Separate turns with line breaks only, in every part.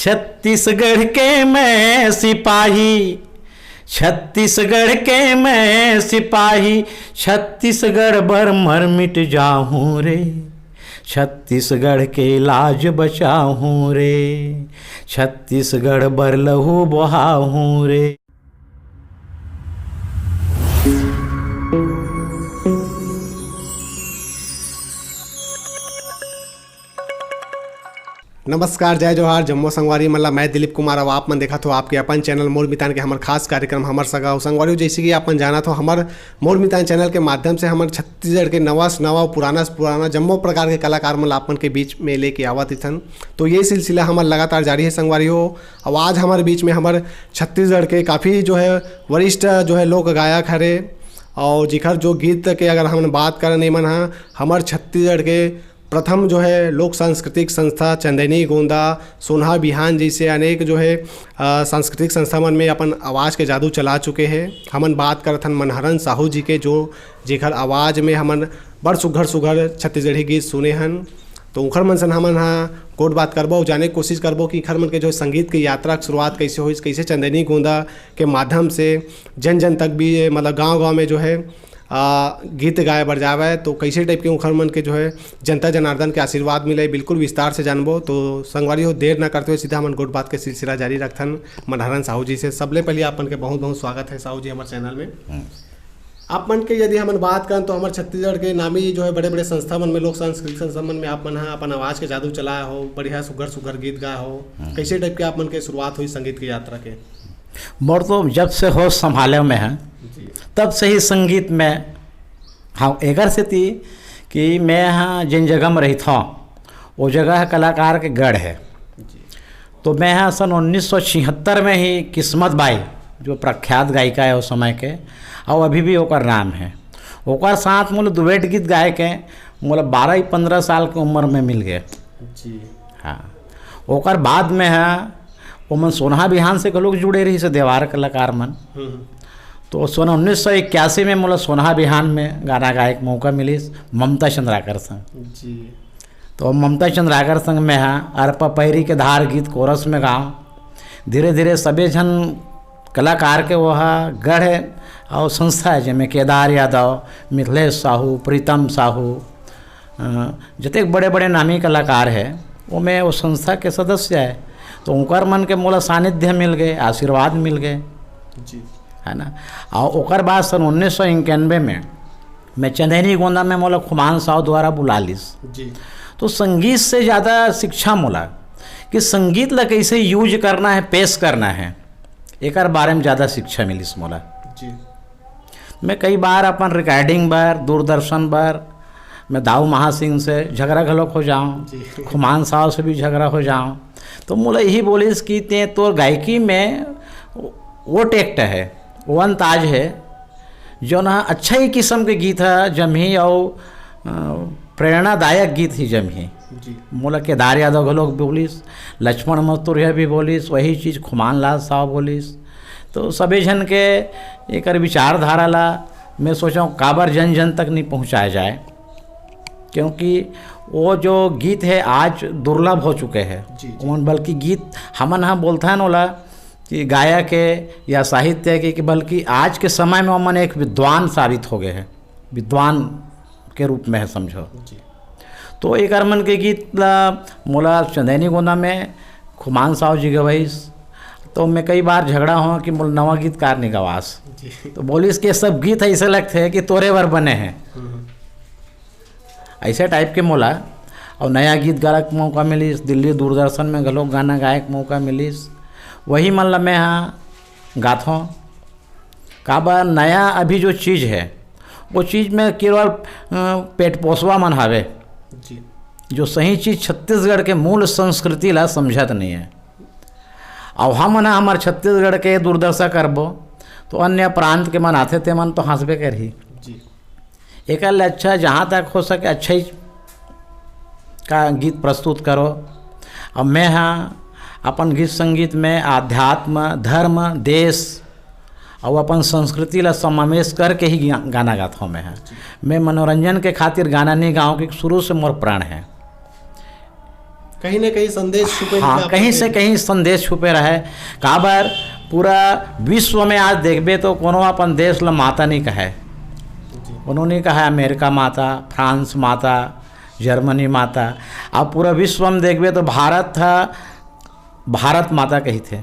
छत्तीसगढ़ के मैं सिपाही, छत्तीसगढ़ के मैं सिपाही, छत्तीसगढ़ भर मर मिट जाऊँ रे, छत्तीसगढ़ के लाज बचाऊँ रे, छत्तीसगढ़ भर लहू बहाऊँ रे।
नमस्कार, जय जोहार, जम्मो संगवारी मतलब मैं दिलीप कुमार। अब आप मन देखा तो आपके अपन चैनल मोर मितान के हमार खास कार्यक्रम हमर सगा संगवारी, जैसे कि अपन जाना तो हमार मोर मितान चैनल के माध्यम से हमारे छत्तीसगढ़ के नवा से नवा पुराना से पुराना जम्मो प्रकार के कलाकार मन अपन के बीच में लेके आवत थन। तो ये सिलसिला हमार लगातार जारी है संगवारी हो। अब आज हमारे बीच में हमारे छत्तीसगढ़ के काफ़ी जो है वरिष्ठ जो है लोक गायक हरे, और जिखर जो गीत के अगर हम बात करें नहीं मन हाँ, हमारे छत्तीसगढ़ के प्रथम जो है लोक सांस्कृतिक संस्था चंदनी गोंदा, सोनहा बिहान जैसे अनेक जो है सांस्कृतिक संस्था मन में अपन आवाज़ के जादू चला चुके हैं। हमन बात करत हन मनहरन साहू जी के, जो जेखर आवाज़ में हमन बड़ सुघर सुघर छत्तीसगढ़ी गीत सुने हन। तो उखर मन सन हमन हाँ कोट बात करबो, जाने की कोशिश करबो कि खर मन के जो संगीत की यात्रा की शुरुआत कैसे हुई, कैसे चंदनी गोंदा के माध्यम से जन जन तक भी मतलब गाँव में जो है गीत गाए बर जावे, तो कैसे टाइप के उखर मन के जो है जनता जनार्दन के आशीर्वाद मिले, बिल्कुल विस्तार से जानबो। तो संगवारी हो, देर ना करते हुए सीधा हमन गोट बात के सिलसिला जारी रखथन मनहरन साहू जी से। सबले पहले अपन के बहुत बहुत स्वागत है साहू जी हमारे चैनल में। आप मन के यदि हमन बात करें तो हमारे छत्तीसगढ़ के नामी जो है बड़े बड़े संस्था मन में, लोक सांस्कृतिक संस्था मन में आप मन अपन आवाज़ के जादू चलाए हो, बढ़िया सुघर सुघर गीत गाए हो। कैसे टाइप के आप मन के शुरुआत हुई संगीत की यात्रा के?
मोर तो जब से होश संभाले में है तब से ही संगीत में हाँ एकर से थी कि मैं यहाँ जिन जगह में रही था वो जगह कलाकार के गढ़ है। तो मैं यहाँ सन 1976 में ही किस्मत बाई जो प्रख्यात गायिका है उस समय के, और अभी भी ओकर नाम है, ओकर साथ मोल दुबेट गीत गाए के मोल 12-15 साल के उम्र में मिल गए जी। हाँ, ओकर बाद में है वो मन सोनहा बिहान से लोग जुड़े रही से देवार कलाकार मन। तो 1981 में मोला सोनहा बिहान में गाना गाए के मौका मिली ममता चंद्राकर संग जी। तो ममता चंद्राकर संग में हाँ अरपा पैरी के धार गीत कोरस में गाँव। धीरे धीरे सभी जन कलाकार के वह गढ़ है और संस्था है, जिनमें केदार यादव, मिथिलेश साहू, प्रीतम साहू, जितने बड़े बड़े नामी कलाकार है वो मैं वो संस्था के सदस्य है। तो उनकर मन के मोला सानिध्य मिल गए, आशीर्वाद मिल गए जी, है ना। और ओकर बाद सन 1991 में मैं चंदनी गोंदा में मोला खुमान साहू द्वारा बुला लीस जी। तो संगीत से ज़्यादा शिक्षा मोला कि संगीत ला कैसे यूज करना है, पेश करना है, एक बारे में ज़्यादा शिक्षा मिलीस मोला जी। मैं कई बार अपन रिकॉर्डिंग बार दूरदर्शन बार मैं दाऊ महासिंह से झगड़ा घलोक हो जाऊँ, खुमान साहब से भी झगड़ा हो जाऊँ। तो मोला यही बोलिस कि ते तो गायकी में वो टेक्ट है, वो अंदाज है जो ना अच्छा ही किस्म के गीत है जमही, और प्रेरणादायक गीत ही जमही जी। मोला केदार यादव घलोक बोलिस, लक्ष्मण मस्तूरिया भी बोलिस, वही चीज़ खुमान लाल साहब बोलिस। तो सभी जन के एक विचारधारा ला मैं सोचा काबर जन जन तक नहीं पहुंचाया जाए, क्योंकि वो जो गीत है आज दुर्लभ हो चुके हैं। बल्कि गीत हमन हाँ बोलता है नोला कि गायक है या साहित्य है कि बल्कि आज के समय में मन एक विद्वान साबित हो गए हैं, विद्वान के रूप में है समझो जी। तो एक मन के गीत ला मोला चंदनी गोंदा में खुमान साहू जी गवाईस। तो मैं कई बार झगड़ा हूँ कि मोल नवा गीतकार नहीं गवास, तो बोलिस कि सब गीत ऐसे लगते हैं कि तोरे वर बने हैं, ऐसे टाइप के मोला। और नया गीत गाने का मौका मिलीस, दिल्ली दूरदर्शन में घलोक गाना गाए का मौका मिलीस, वही मतलब मैं हाँ गाता हूँ। काबर नया अभी जो चीज़ है वो चीज़ में केवल पेट पोसवा मन हावे जी, जो सही चीज़ छत्तीसगढ़ के मूल संस्कृति ला समझत नहीं है। और हम ना हमारे छत्तीसगढ़ के दुर्दशा करबो तो अन्य प्रांत के मन आते थे मन तो हंसबे कर ही जी। एक अच्छा जहाँ तक हो सके अच्छा ही का गीत प्रस्तुत करो। अब मैं हाँ अपन गीत संगीत में आध्यात्म, धर्म, देश और अपन संस्कृति ला समावेश करके ही गाना गाता हूँ। मैं मनोरंजन के खातिर गाना नहीं गाऊँ कि शुरू से मोर प्राण है।
कहीं ना कहीं संदेश छुपे
हाँ,
दिखे
कहीं
आपके।
से कहीं संदेश छुपे रहे। काबर पूरा विश्व में आज देखबे तो कोनो अपन देश ला माता नहीं कहे,
जी
उन्होंने कहा अमेरिका माता, फ्रांस माता, जर्मनी माता। अब पूरा विश्व में देखबे तो भारत था, भारत माता कही थे।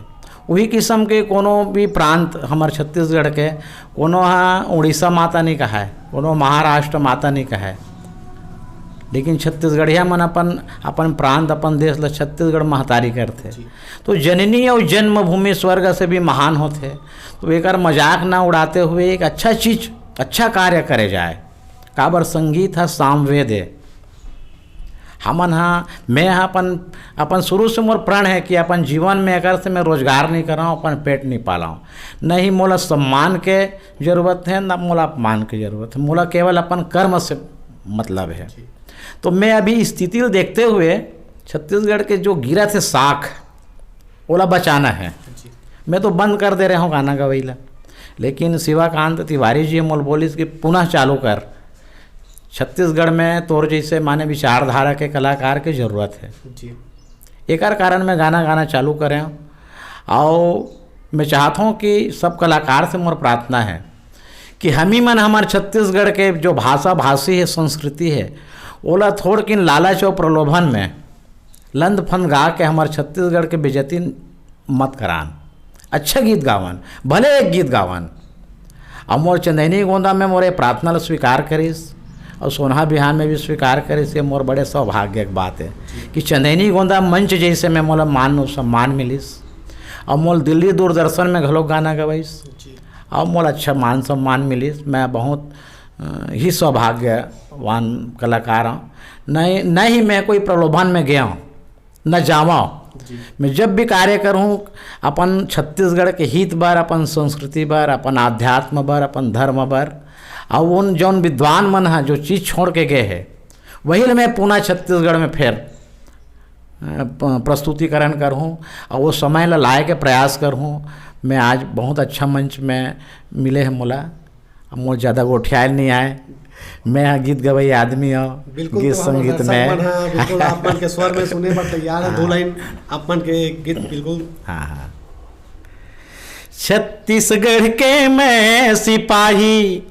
वही किस्म के कोनो भी प्रांत हमारे छत्तीसगढ़ के कोनो हाँ उड़ीसा माता नहीं कहा है, कोनो महाराष्ट्र माता नहीं कहा है, लेकिन छत्तीसगढ़िया मन अपन प्रांत अपन देश ला छत्तीसगढ़ महतारी करते। तो जननी और जन्मभूमि स्वर्ग से भी महान होते। तो एक मजाक ना उड़ाते हुए एक अच्छा चीज, अच्छा कार्य करे जाए। काबर संगीत है सामवेद है। हमन हाँ, मैं हाँ अपन शुरू से मोर प्रण है कि अपन जीवन में अगर से मैं रोजगार नहीं कर रहा हूँ, अपन पेट नहीं पाला हूँ। नहीं मोला सम्मान के जरूरत है, ना मोला अपमान की जरूरत है, मोला केवल अपन कर्म से मतलब है। तो मैं अभी स्थिति को देखते हुए छत्तीसगढ़ के जो गिरा थे साख ओला बचाना है। मैं तो बंद कर दे रहा हूँ गाना गवैला, लेकिन शिवाकांत तिवारी जी मोल बोलिस कि पुनः चालू कर। छत्तीसगढ़ में तोर जैसे माने विचारधारा के कलाकार की ज़रूरत है।
जी
एक कारण मैं गाना चालू करें। और मैं चाहता हूँ कि सब कलाकार से मोर प्रार्थना है कि हम ही मन हमारे छत्तीसगढ़ के जो भाषा भाषी है, संस्कृति है, ओला थोड़ किन लालच और प्रलोभन में लंद फंद गा के हमारे छत्तीसगढ़ के बेइज्जती मत करान। अच्छा गीत गावन, भले एक गीत गावन। और मोर चंदैनी गोंदा में मोरे प्रार्थना ला स्वीकार करिस और सोनहा बिहान में भी स्वीकार करिस। ये मोर बड़े सौभाग्य की बात है कि चंदैनी गोंदा मंच जैसे में मोला मान सम्मान मिलिस और मोल दिल्ली दूरदर्शन में घलोक गाना गवाइस और मोल अच्छा मान सम्मान मिलिस। मैं बहुत ही सौभाग्यवान कलाकार हूँ। नहीं मैं कोई प्रलोभन में गया हूँ, न जावा। मैं जब भी कार्य करूँ अपन छत्तीसगढ़ के हित बर, अपन संस्कृति बर, अपन आध्यात्म बर, अपन धर्म बर, और उन जौन विद्वान मन है जो चीज़ छोड़ के गए हैं वही ले मैं पुनः छत्तीसगढ़ में फिर प्रस्तुतिकरण करूँ और वो समय ला लाए के प्रयास करूँ। मैं आज बहुत अच्छा मंच में मिले हैं मोला, मोर ज़्यादा गोठियाल नहीं आए। मैं गीत गवई आदमी हूँ,
बिल्कुल।
गीत
तो
संगीत में
बिल्कुल आप मन के स्वर में सुने पर तैयार है। 2 लाइन आप मन के गीत बिल्कुल।
हाँ। छत्तीसगढ़ के मैं सिपाही,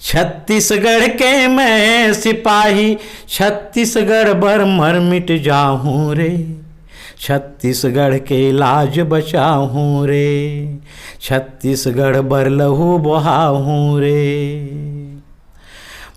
छत्तीसगढ़ के मैं सिपाही, छत्तीसगढ़ बर मर मिट जाऊँ रे, छत्तीसगढ़ के लाज बचाऊँ रे, छत्तीसगढ़ बर लहू बहाऊँ रे।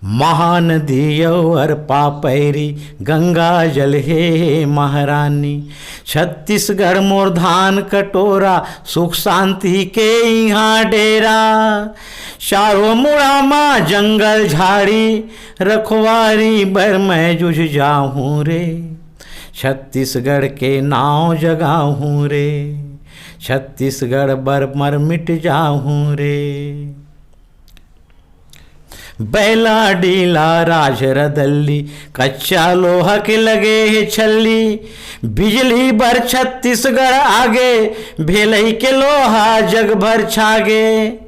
महानदी और पापैरी गंगा जल हे महारानी, छत्तीसगढ़ मोर धान कटोरा, सुख शांति के यहाँ डेरा। चारों मुड़ा माँ जंगल झाड़ी, रखवारी बर मैं जुझ जाऊँ रे, छत्तीसगढ़ के नाव जगाऊँ रे, छत्तीसगढ़ बर मर मिट जाऊँ रे। बैला डीला राज रदल्ली, कच्चा लोहा के लगे है छल्ली, बिजली बर छत्तीसगढ़ आगे, भेलई के लोहा जग भर छागे।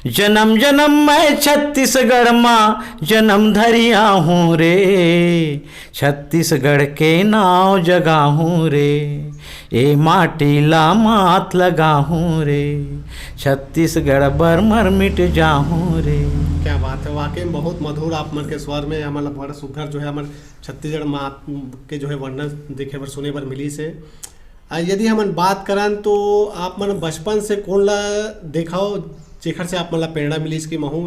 जन्म जन्म मैं छत्तीसगढ़ माँ जन्म धरिया हूँ रे, छत्तीसगढ़ के नाव जगा हूँ रे, ए माटी ला मात लगा हूँ रे, छत्तीसगढ़ बर मर मिट जाहूँ रे।
क्या बात है, वाकई में बहुत मधुर आप मन के स्वर में हमारा बड़ा सुघर जो है हमारे छत्तीसगढ़ माँ के जो है वर्णन देखे बर सुने बर मिली से। यदि हमन बात करन तो आप मन बचपन से कौन ला देखाओ जेखर से आप मन ला प्रेरणा मिलीस कि महू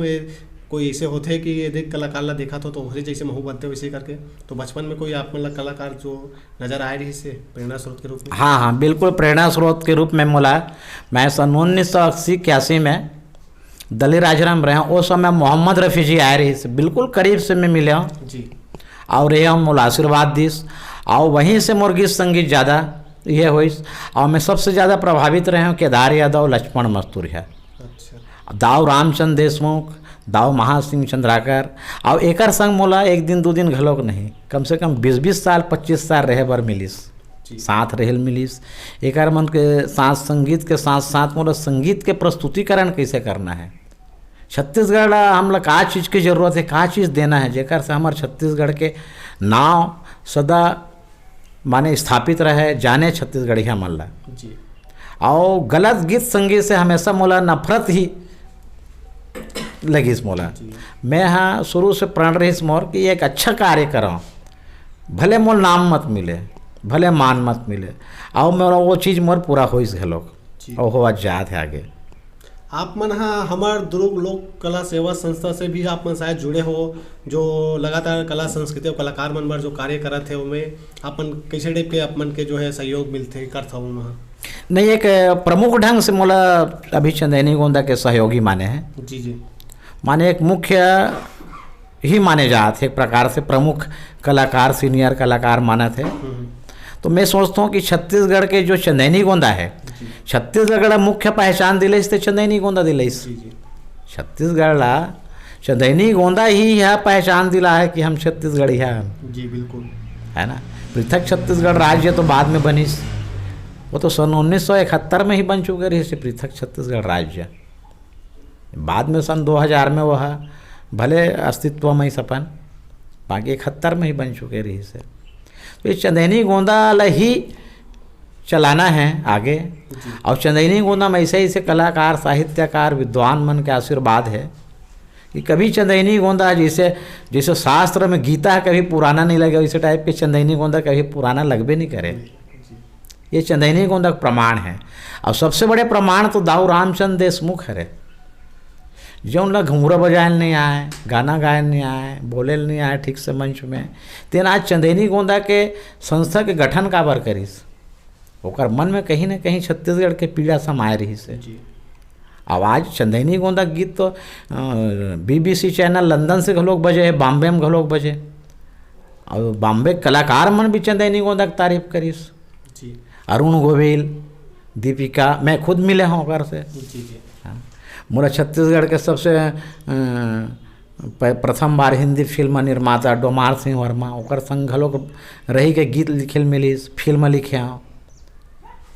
कोई ऐसे होते कि यदि कलाकार ला देखा तो ओहरे जैसे महू बनते वैसे करके। तो बचपन में कोई आप मन ला कलाकार जो नजर आए रही से प्रेरणा स्रोत के रूप में?
हाँ, बिल्कुल प्रेरणा स्रोत के रूप में मोला मैं सन 1980-81 में दली राजराम रहे उस समय मोहम्मद रफ़ी जी आए रही से, बिल्कुल करीब से मैं मिले हूँ
जी।
और ये हम मोला आशीर्वाद दीस और वहीं से मोर गीत संगीत ज़्यादा ये हुई। और मैं सबसे ज़्यादा प्रभावित रहे हूँ केदार यादव, लक्ष्मण मस्तूरिया,
अच्छा।
दाऊ रामचंद्र देशमुख, दाऊ महासिंह चंद्राकर। और एकर संग मोला 1 दिन 2 दिन घलोक नहीं, कम से कम 20-20 साल 25 साल रहे बर मिलिस, साथ रहेल मिलिस। एकर मन के साथ संगीत के साथ साथ मोला संगीत के प्रस्तुतिकरण कैसे करना है, छत्तीसगढ़ हमला का चीज़ की ज़रूरत है, का चीज़ देना है जेकर से हमारे छत्तीसगढ़ के नाव सदा माने स्थापित रहे, जाने छत्तीसगढ़िया मन ला।
जी
और गलत गीत संगीत से हमेशा मोला नफरत ही लगी मोला। मैं हाँ शुरू से प्रण रहीस मोर कि एक अच्छा कार्य करो, भले मोर नाम मत मिले, भले मान मत मिले, और मेरा वो चीज़ मोर पूरा होइस घलोक और हो जात है आगे।
आप मन हाँ हमार दुर्ग लोक कला सेवा संस्था से भी आप मन शायद जुड़े हो, जो लगातार कला संस्कृति और कलाकार मन बर जो कार्य करत है उनमें आप मन कैसे टाइप के आप मन के जो है सहयोग मिलते करता हूँ वहाँ?
नहीं, एक प्रमुख ढंग से मोला अभी चंदैनी गोंदा के सहयोगी माने हैं।
जी जी,
माने एक मुख्य ही माने जाते, एक प्रकार से प्रमुख कलाकार, सीनियर कलाकार माना थे। तो मैं सोचता हूँ कि छत्तीसगढ़ के जो चंदैनी गोंदा है, छत्तीसगढ़ मुख्य पहचान दिलाइस तो चंदैनी गोंदा दिलाइस। छत्तीसगढ़ ला चंदैनी गोंदा ही यह पहचान दिला है कि हम छत्तीसगढ़ी हैं।
जी बिल्कुल,
है ना। पृथक छत्तीसगढ़ राज्य तो बाद में बनिस, वो तो सन 1971 में ही बन चुके रही से पृथक छत्तीसगढ़ राज्य। बाद में सन 2000 में वह भले अस्तित्व में ही सपन, बाकी 71 में ही बन चुके रही से। तो ये चंदैनी गोंदा ला ही चलाना है आगे। और चंदैनी गोंदा में ऐसे ऐसे कलाकार, साहित्यकार, विद्वान मन के आशीर्वाद है कि कभी चंदैनी गोंदा जैसे शास्त्र में गीता कभी पुराना नहीं लगे, वैसे टाइप के चंदैनी गोंदा कभी पुराना लगबे नहीं करे। ये चंदैनी गोंदा का प्रमाण है। और सबसे बड़े प्रमाण तो दाऊ रामचंद्र देशमुख है, जो ला घुंघरा बजाए नहीं आए, गाना गाए नहीं आए, बोले नहीं आए ठीक से मंच में, तेन आज चंदैनी गोंदा के संस्था के गठन काबर करिस। ओकर मन में कहीं ना कहीं छत्तीसगढ़ के पीड़ा समाये रही से। अब आज चंदैनी गोंदा गीत तो BBC चैनल लंदन से घलोक बजे है, बॉम्बे में घलोक बजे, और बॉम्बे कलाकार मन भी चंदैनी गोंदा की तारीफ करिस। अरुण गोविल, दीपिका, मैं खुद मिले हूँ ओकर से। हाँ, मोरा छत्तीसगढ़ के सबसे प्रथम बार हिंदी फिल्म निर्माता डोमार सिंह वर्मा, ओकर संग घलोक रही के गीत लिखे मिलिस, फिल्म लिखे हूँ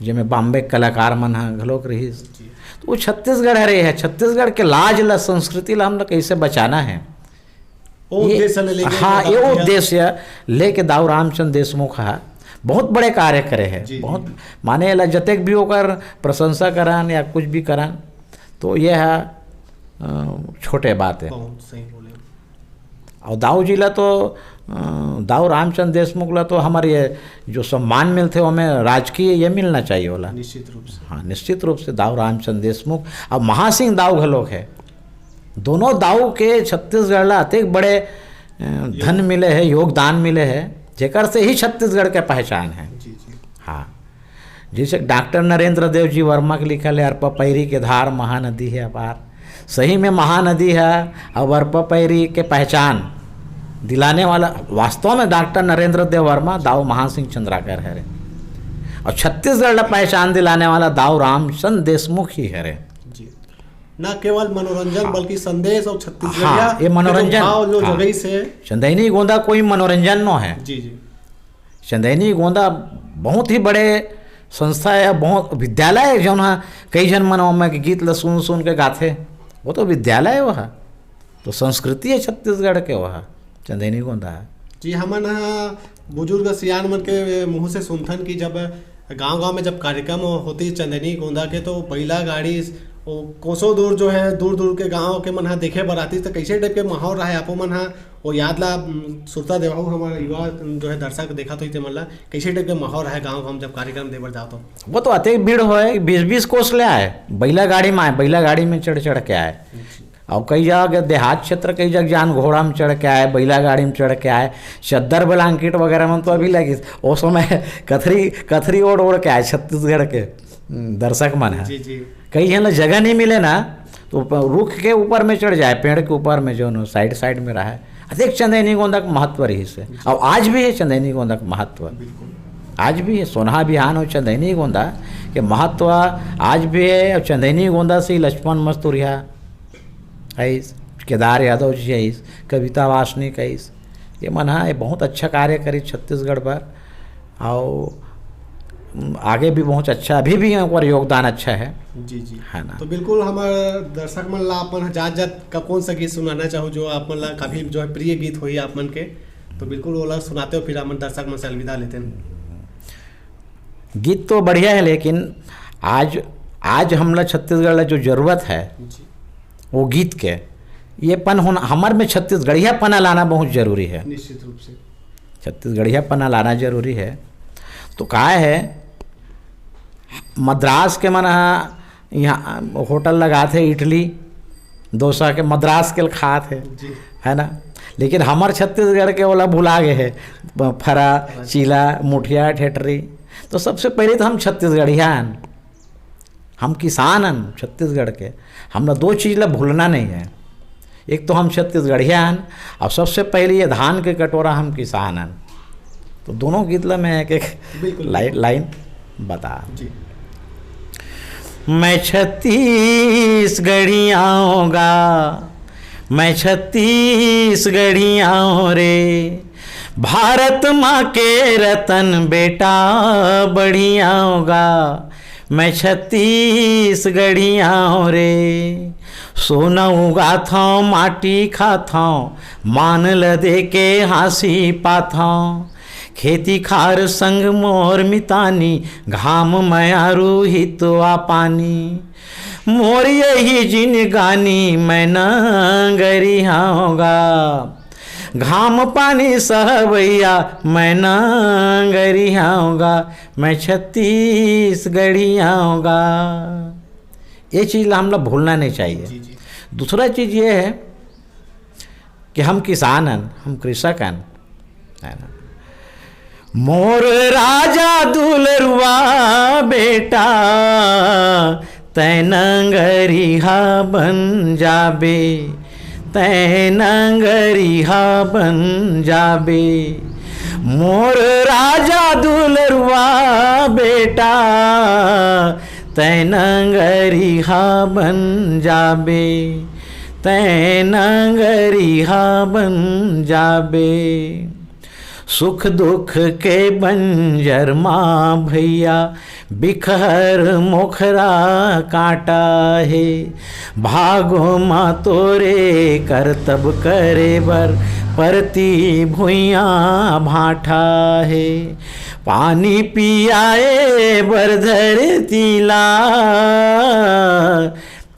जिसमें बॉम्बे कलाकार मन ह घलोक रहीस। तो वो छत्तीसगढ़ रहे है, छत्तीसगढ़ के लाज ला, संस्कृति ला हम लोग कैसे बचाना है, हाँ ये उद्देश्य लेके दाऊ रामचंद्र देशमुख है बहुत बड़े कार्य करे है। बहुत माने ला जतेक भी होकर प्रशंसा करन या कुछ भी करन तो ये है छोटे बात है। और दाऊ जी ला तो दाऊ रामचंद्र देशमुख ला तो हमारे ये जो सम्मान मिलते हमें राजकीय ये मिलना चाहिए वाला,
निश्चित रूप से।
हाँ निश्चित रूप से दाऊ रामचंद्र देशमुख और महासिंह दाऊ घलोक है। दोनों दाऊ के छत्तीसगढ़ ला अतेक बड़े धन मिले है, योगदान मिले है, जेकर से ही छत्तीसगढ़ के पहचान है। हाँ, जैसे डॉक्टर नरेंद्र देव जी वर्मा के लिखल है अरपा पैरी के धार महानदी है अपार। सही में महानदी है और अरपा पैरी के पहचान दिलाने वाला वास्तव में डॉक्टर नरेंद्र देव वर्मा दाऊ महासिंह चंद्राकर है रे, और छत्तीसगढ़ ला पहचान दिलाने वाला दाऊ रामचंद्र देशमुख ही है रे।
ना केवल मनोरंजन बल्कि संदेश और छत्तीसगढ़,
हाँ, ये मनोरंजन
जो
हाँ,
जगह से
चंदैनी गोंदा कोई मनोरंजन नो है।
जी जी,
चंदैनी गोंदा बहुत ही बड़े संस्था है, बहुत विद्यालय है जो ना कई जन मनों में गीत ला सुन सुन के गाथे, वो तो विद्यालय है वह, तो संस्कृति है छत्तीसगढ़ के वह चंदैनी गोंदा है।
जी, हमन बुजुर्ग सियान मन के मुँह से सुनथन कि जब गांव-गांव में जब कार्यक्रम होती चंदैनी गोंदा के तो पहला गाड़ी कोसों दूर जो है दूर दूर के गांव के मन हा देखे बर आती, तो कैसे टाइप के माहौल रहा है आपो मन हा वो याद ला सुरता देवाऊ हमारा युवा जो है दर्शक देखा तो मन ला कैसे टाइप के माहौल रहा है गाँव हम जब कार्यक्रम देवर जाओ तो? वो
तो अतिक भीड़ हो 20-20 कोस ले आए, बैला गाड़ी में आए, बैला गाड़ी में चढ़ चढ़ के आए, और कई जगह देहात क्षेत्र कई जगह जान घोड़ा में चढ़ के आए, बैला गाड़ी में चढ़ के आए, चद्दर ब्लैंकेट वगैरह में तो अभी लगी वो समय कथरी ओढ़ ओढ़ के आए छत्तीसगढ़ के दर्शक मन है। कई यहाँ जगह नहीं मिले ना तो रुख के ऊपर में चढ़ जाए, पेड़ के ऊपर में जो साइड साइड में रहा है। अधिक चंदैनी गोंदा का महत्व रही से, और आज भी है चंदैनी गोंदा का महत्व, आज भी है। सोनहा बिहान और चंदैनी गोंदा के महत्व आज भी है। और चंदैनी गोंदा से लक्ष्मण मस्तूरिया आइस, केदार यादव जी आइस, कविता वासनिक आइस, ये मन है बहुत अच्छा कार्य करी छत्तीसगढ़ पर, और आगे भी बहुत अच्छा, अभी भी और योगदान अच्छा है।
जी जी,
है ना।
तो बिल्कुल हमारे दर्शक मन ला अपन जात का कौन सा गीत सुनाना चाहो जो आप मन ला काफ़ी जो है प्रिय गीत हुई आप मन के, तो बिल्कुल वो ला सुनाते हो, फिर अपन दर्शक मन से अलविदा लेते हैं।
गीत तो बढ़िया है, लेकिन आज आज हमला छत्तीसगढ़ ला जो जरूरत है वो गीत के ये पन होना, हमारे में छत्तीसगढ़िया पना लाना बहुत जरूरी है।
निश्चित रूप से
छत्तीसगढ़िया पना लाना जरूरी है। तो का है, मद्रास के मन यहाँ होटल लगा थे, इडली डोसा के मद्रास के खा थे, है ना, लेकिन हमार छत्तीसगढ़ के वाला भुला गए है, फरा चीला मुठिया ठेठरी। तो सबसे पहले तो हम छत्तीसगढ़िया हन, हम किसान हन छत्तीसगढ़ के, हमरा दो चीज़ ला भूलना नहीं है। एक तो हम छत्तीसगढ़िया हन और सबसे पहले ये धान के कटोरा हम किसान हन। तो दोनों गीत ला मैं एक एक लाइन बता। मैं छत्तीसगढ़िया होगा, मैं छत्तीसगढ़िया हूँ रे, भारत माँ के रतन बेटा बढ़िया होगा। मैं छत्तीसगढ़िया हूँ रे, सोना उगाता हूँ माटी खाता हूँ, मान ल दे के हाँसी पाता हूँ। खेती खार संग मोर मितानी, घाम मयारू हितवा पानी। मोर यही जिन गानी मैं नंगरिया होगा, घाम पानी सहबैया मैं नंगरिया होगा। मैं छत्तीसगढ़िया होगा। ये चीज़ हम लोग भूलना नहीं चाहिए। दूसरा चीज़ ये है कि हम किसान हैं, हम कृषक हैं, है ना। मोर राजा दुलरुआ बेटा, तै नंगरिहा बन जाबे, तै नंगरिहा बन जाबे। मोर राजा दुलरुआ बेटा, तै नंगरिहा बन जाबे, तै नंगरिहा बन जाबे। सुख दुख के बंजर माँ भैया, बिखर मोखरा काटा है। भागो माँ तोरे करतब करे बर, परती भुइया भाठा है। पानी पियाए बर धरती ला,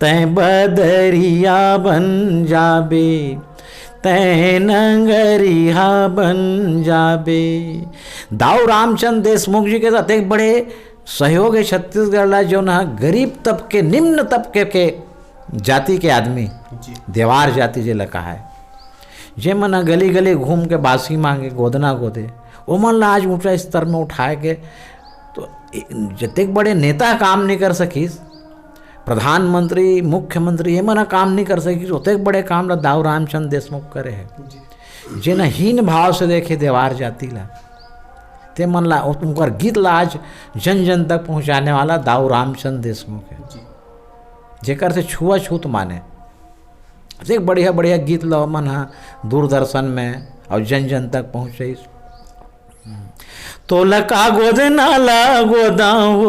तै बदरिया बन जाबे, तै नंगरिहा बन जाबे। दाऊ रामचंद्र देशमुख जी के साथ एक बड़े सहयोग है छत्तीसगढ़ ला, जो ना गरीब तबके निम्न तबके के जाति के आदमी, देवार जाति जे लगा है, जे मन गली गली घूम के बासी मांगे गोदना गोदे, वो मन ला आज ऊंचा स्तर में उठाए के। तो जतेक बड़े नेता काम नहीं कर सकीस, प्रधानमंत्री मुख्यमंत्री ये मना काम नहीं कर सकी, होते बड़े काम ला दाऊ रामचंद्र देशमुख करे है। जिन हीन भाव से देखे देवार जाति ला, ते मन ला उनकर गीत ला आज जन जन तक पहुंचाने वाला दाऊ रामचंद्र देशमुख है, जेकर से छुआछूत माने। एक बढ़िया बढ़िया गीत ला मन हा दूरदर्शन में और जन जन तक पहुँचे। तो लका गोदना ला गोदाओ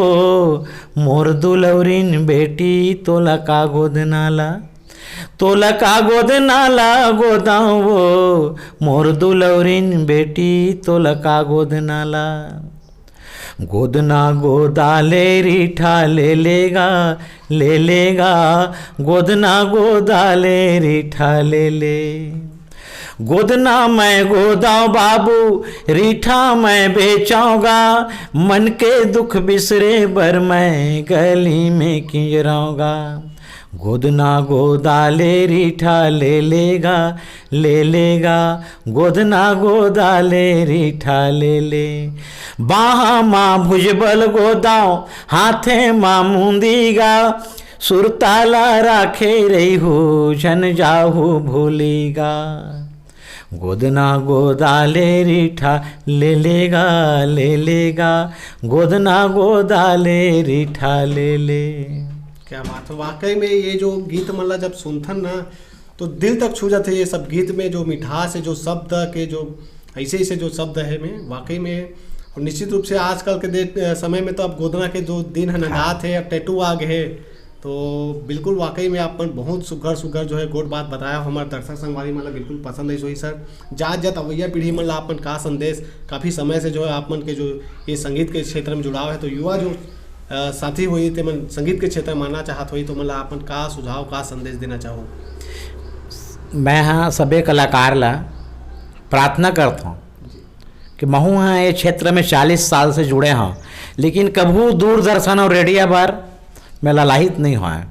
मोर दुलौरिन बेटी, तो लका गोदना ला, तो लका गोदना ला गोदाओ मोर दुलौरिन बेटी, तो लका गोदना ला। गोदना गोदा ले रीठा ले लेगा, ले लेगा, गोदना गोदा ले रीठा ले ले। गोदना मैं गोदाऊं बाबू, रीठा मैं बेचाऊंगा, मन के दुख बिसरे बर मैं गली में किंजराऊंगा। गोदना गोदा ले रीठा ले लेगा, ले लेगा, गोदना गोदा ले रीठा ले ले। बाहा माँ भुजबल गोदाऊं, हाथे माँ मुंदीगा, सुरताला राखे रही हो जन जाहू भूलेगा। गोदना गोदा ले रीठा ले लेगा, ले लेगा, गोदना गोदा ले रीठा ले ले।
क्या बात है, वाकई में ये जो गीत मतलब जब सुनथन ना तो दिल तक छू जाते। ये सब गीत में जो मिठास है, जो शब्द के जो ऐसे ऐसे जो शब्द है में वाकई में। और निश्चित रूप से आजकल के समय में तो अब गोदना के जो दिन है नगात है, अब टैटू आ गए है, तो बिल्कुल वाकई में आपन बहुत सुघर सुघर जो है गोट बात बताया हमारे दर्शक संगवारी मतलब बिल्कुल पसंद है सोई सर। जात जात अवैया पीढ़ी मन ला आपन का संदेश काफ़ी समय से जो है आपन के जो ये संगीत के क्षेत्र में जुड़ाव है, तो युवा जो साथी हुई थे मन संगीत के क्षेत्र में मानना चाहत हुई, तो मतलब आपन का सुझाव का संदेश देना चाहो?
मैं हाँ सभी कलाकार ला प्रार्थना करता हूँ कि महू हाँ ये क्षेत्र में 40 साल से जुड़े हों, लेकिन कभू दूरदर्शन और रेडियो पर मैं ललाहित नहीं हुआ है,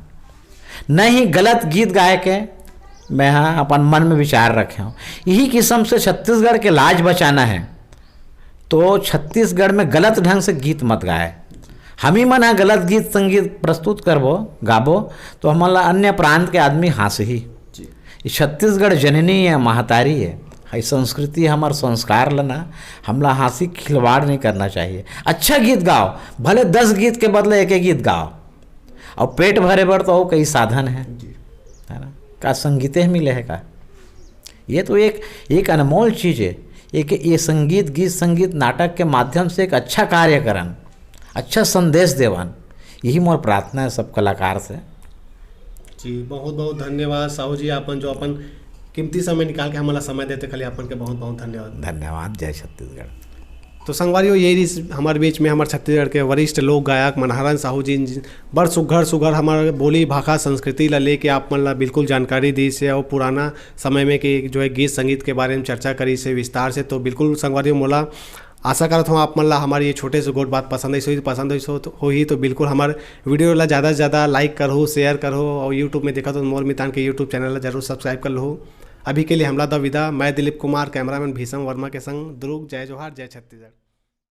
न ही गलत गीत गाए के मैं हाँ अपन मन में विचार रखे हूँ। यही किस्म से छत्तीसगढ़ के लाज बचाना है तो छत्तीसगढ़ में गलत ढंग से गीत मत गाए। हम ही मन गलत गीत संगीत प्रस्तुत करबो गाबो तो हमारा अन्य प्रांत के आदमी हंस ही। ये छत्तीसगढ़ जननी है, महतारी है, ये संस्कृति हमार संस्कार लेना हमला हंसी खिलवाड़ नहीं करना चाहिए। अच्छा गीत गाओ, भले 10 गीत के बदले एक गीत गाओ, और पेट भरे बर तो कई साधन है ना, का संगीत ही मिले है का। ये तो एक अनमोल चीज़ है, एक ये संगीत गीत संगीत नाटक के माध्यम से एक अच्छा कार्य करन, अच्छा संदेश देवन, यही मोर प्रार्थना है सब कलाकार से।
जी बहुत बहुत धन्यवाद साहू जी, आपन जो अपन कीमती समय निकाल के हमारा समय देते खाली अपन के बहुत बहुत धन्यवाद।
धन्यवाद। जय छत्तीसगढ़।
तो संगवारियों यही हमारे बीच में हमारे छत्तीसगढ़ के वरिष्ठ लोक गायक मनहरन साहू जी बड़ सुघर सुघर हमारे बोली भाषा संस्कृति ला लेके आप मन ला बिल्कुल जानकारी दी से, और पुराना समय में कि जो है गीत संगीत के बारे में चर्चा करी से विस्तार से। तो बिल्कुल संगवारियों मोला आशा करता हूँ आप मन ला हमारी ये छोटे से गोट बात पसंद हो ही तो बिल्कुल हमारे वीडियो ला ज़्यादा से ज़्यादा लाइक करो, शेयर करो, और यूट्यूब में देखा तो मोर मितान के यूट्यूब चैनल ला जरूर सब्सक्राइब कर लो। अभी के लिए हमला द विदा, मैं दिलीप कुमार, कैमरामैन भीषम वर्मा के संग दुर्ग। जय जोहार, जय छत्तीसगढ़।